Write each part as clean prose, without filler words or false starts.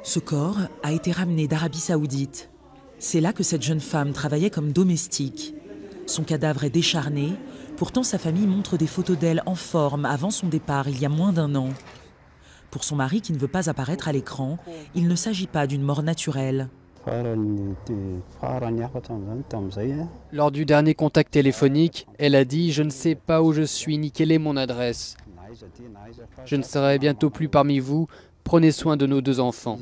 Ce corps a été ramené d'Arabie Saoudite. C'est là que cette jeune femme travaillait comme domestique. Son cadavre est décharné, pourtant sa famille montre des photos d'elle en forme avant son départ il y a moins d'1 an. Pour son mari qui ne veut pas apparaître à l'écran, il ne s'agit pas d'une mort naturelle. Lors du dernier contact téléphonique, elle a dit « Je ne sais pas où je suis ni quelle est mon adresse. Je ne serai bientôt plus parmi vous. Prenez soin de nos 2 enfants. »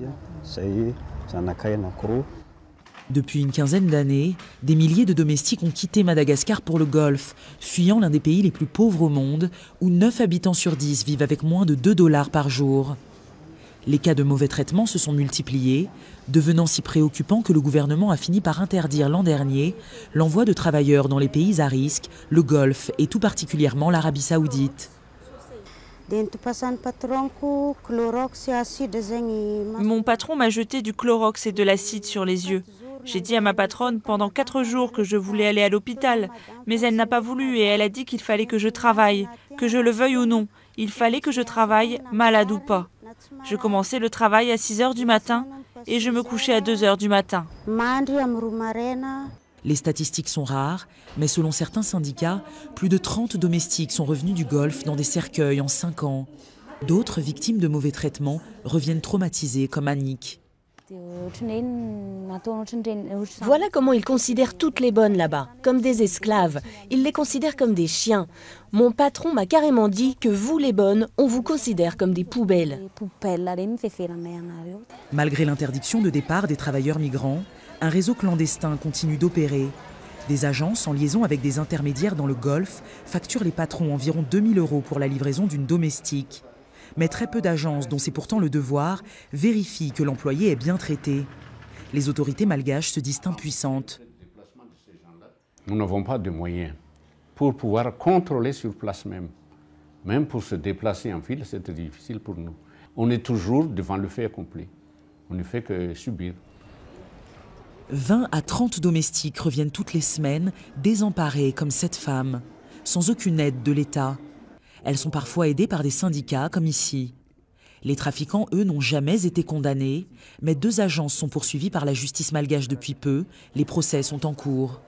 Depuis une quinzaine d'années, des milliers de domestiques ont quitté Madagascar pour le Golfe, fuyant l'un des pays les plus pauvres au monde, où 9 habitants sur 10 vivent avec moins de 2 $ par jour. Les cas de mauvais traitement se sont multipliés, devenant si préoccupants que le gouvernement a fini par interdire l'an dernier l'envoi de travailleurs dans les pays à risque, le Golfe et tout particulièrement l'Arabie Saoudite. Mon patron m'a jeté du Clorox et de l'acide sur les yeux. J'ai dit à ma patronne pendant 4 jours que je voulais aller à l'hôpital, mais elle n'a pas voulu et elle a dit qu'il fallait que je travaille, que je le veuille ou non. Il fallait que je travaille, malade ou pas. Je commençais le travail à 6 h du matin et je me couchais à 2 h du matin. Les statistiques sont rares, mais selon certains syndicats, plus de 30 domestiques sont revenus du Golfe dans des cercueils en 5 ans. D'autres, victimes de mauvais traitements, reviennent traumatisées comme Annick. Voilà comment ils considèrent toutes les bonnes là-bas, comme des esclaves. Ils les considèrent comme des chiens. Mon patron m'a carrément dit que vous les bonnes, on vous considère comme des poubelles. Malgré l'interdiction de départ des travailleurs migrants, un réseau clandestin continue d'opérer. Des agences en liaison avec des intermédiaires dans le Golfe facturent les patrons environ 2 000 € pour la livraison d'une domestique. Mais très peu d'agences, dont c'est pourtant le devoir, vérifient que l'employé est bien traité. Les autorités malgaches se disent impuissantes. Nous n'avons pas de moyens pour pouvoir contrôler sur place même. Même pour se déplacer en file, c'est difficile pour nous. On est toujours devant le fait accompli. On ne fait que subir. 20 à 30 domestiques reviennent toutes les semaines, désemparés comme cette femme, sans aucune aide de l'État. Elles sont parfois aidées par des syndicats, comme ici. Les trafiquants, eux, n'ont jamais été condamnés, mais 2 agences sont poursuivies par la justice malgache depuis peu. Les procès sont en cours.